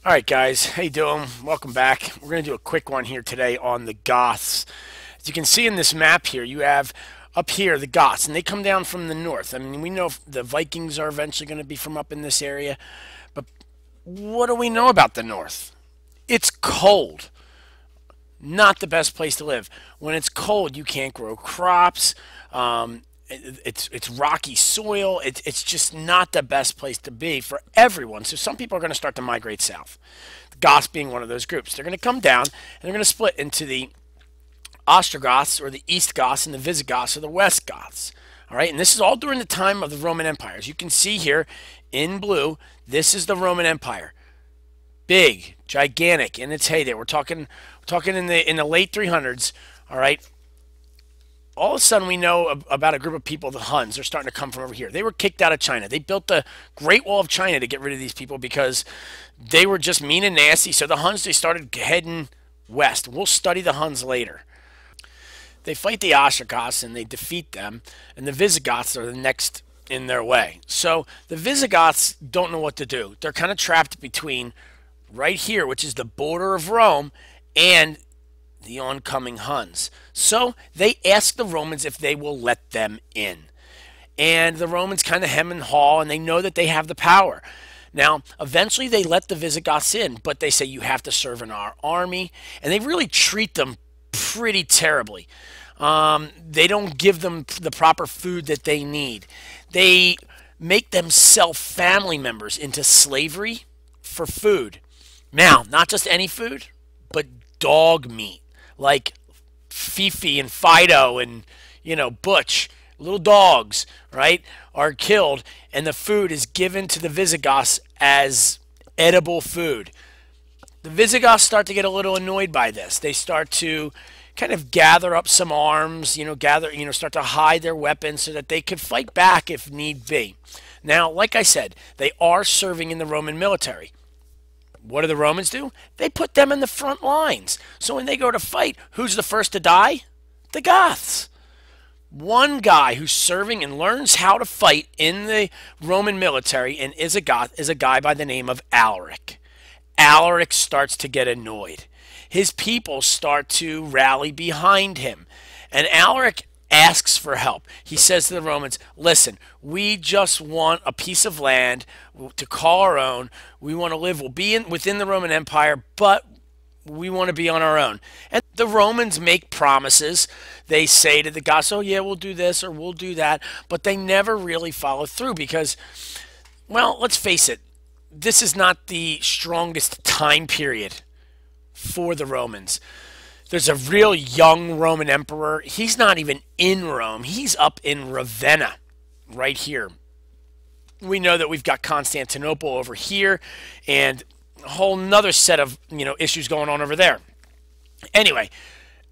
All right, guys, how you doing? Welcome back. We're going to do a quick one here today on the Goths. As you can see in this map here, you have up here the Goths, and they come down from the north. I mean, we know the Vikings are eventually going to be from up in this area, but what do we know about the north? It's cold. Not the best place to live. When it's cold, you can't grow crops. It's rocky soil. It's just not the best place to be for everyone. So some people are going to start to migrate south. The Goths being one of those groups. They're going to come down and they're going to split into the Ostrogoths or the East Goths and the Visigoths or the West Goths. All right, and this is all during the time of the Roman Empire. As you can see here in blue, this is the Roman Empire. Big, gigantic in its heyday. We're talking in the late 300s. All right, all of a sudden we know about a group of people, the Huns. They're starting to come from over here. They were kicked out of China. They built the Great Wall of China to get rid of these people because they were just mean and nasty. So the Huns, they started heading west. We'll study the Huns later. They fight the Ostrogoths and they defeat them, and the Visigoths are the next in their way. So the Visigoths don't know what to do. They're kind of trapped between right here, which is the border of Rome, and the oncoming Huns. So they ask the Romans if they will let them in. And the Romans kind of hem and haw, and they know that they have the power. Now, eventually they let the Visigoths in, but they say you have to serve in our army, and they really treat them pretty terribly. They don't give them the proper food that they need. They make them sell family members into slavery for food. Now, not just any food, but dog meat, like Fifi and Fido and, Butch, little dogs, right, are killed, and the food is given to the Visigoths as edible food. The Visigoths start to get a little annoyed by this. They start to kind of gather up some arms, start to hide their weapons so that they could fight back if need be. Now, like I said, they are serving in the Roman military. What do the Romans do? They put them in the front lines. So when they go to fight, who's the first to die? The Goths. One guy who's serving and learns how to fight in the Roman military and is a Goth is a guy by the name of Alaric. Alaric starts to get annoyed. His people start to rally behind him. And Alaric asks for help. He says to the Romans, listen, we just want a piece of land to call our own. We want to live. We'll be within the Roman Empire, but we want to be on our own. And the Romans make promises. They say to the Goths, oh yeah, we'll do this or we'll do that, but they never really follow through because, well, let's face it, this is not the strongest time period for the Romans. There's a real young Roman emperor. He's not even in Rome. He's up in Ravenna, right here. We know that we've got Constantinople over here and a whole nother set of issues going on over there. Anyway,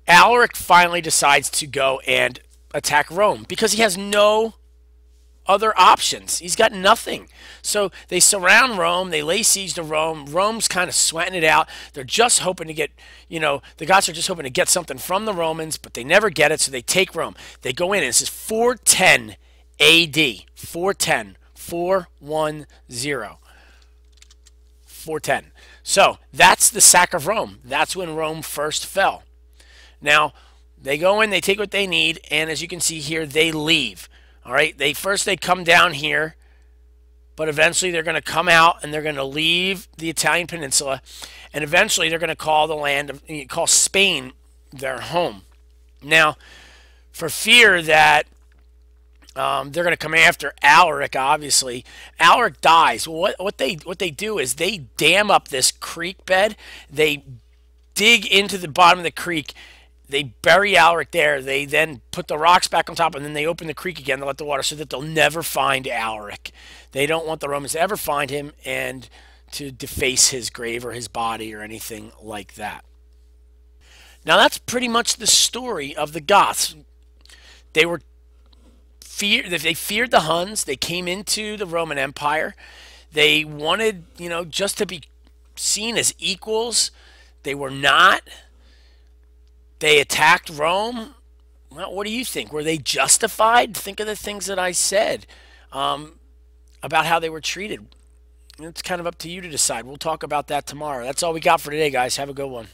Alaric finally decides to go and attack Rome because he has no other options. He's got nothing. So they surround Rome. They lay siege to Rome. Rome's kind of sweating it out. They're just hoping to get, the Goths are just hoping to get something from the Romans, but they never get it, so they take Rome. They go in, and this is 410 AD. 410. 410. 410. So that's the sack of Rome. That's when Rome first fell. Now, they go in, they take what they need, and as you can see here, they leave. All right, they come down here, but eventually they're going to come out and they're going to leave the Italian peninsula, and eventually they're going to call Spain their home. Now, for fear that they're going to come after Alaric, obviously, Alaric dies. Well, what they do is they dam up this creek bed. They dig into the bottom of the creek. They bury Alaric there. They then put the rocks back on top, and then they open the creek again to let the water so that they'll never find Alaric. They don't want the Romans to ever find him and to deface his grave or his body or anything like that. Now that's pretty much the story of the Goths. They feared the Huns. They came into the Roman Empire. They wanted, just to be seen as equals. They were not. They attacked Rome. Well, what do you think? Were they justified? Think of the things that I said about how they were treated. It's kind of up to you to decide. We'll talk about that tomorrow. That's all we got for today, guys. Have a good one.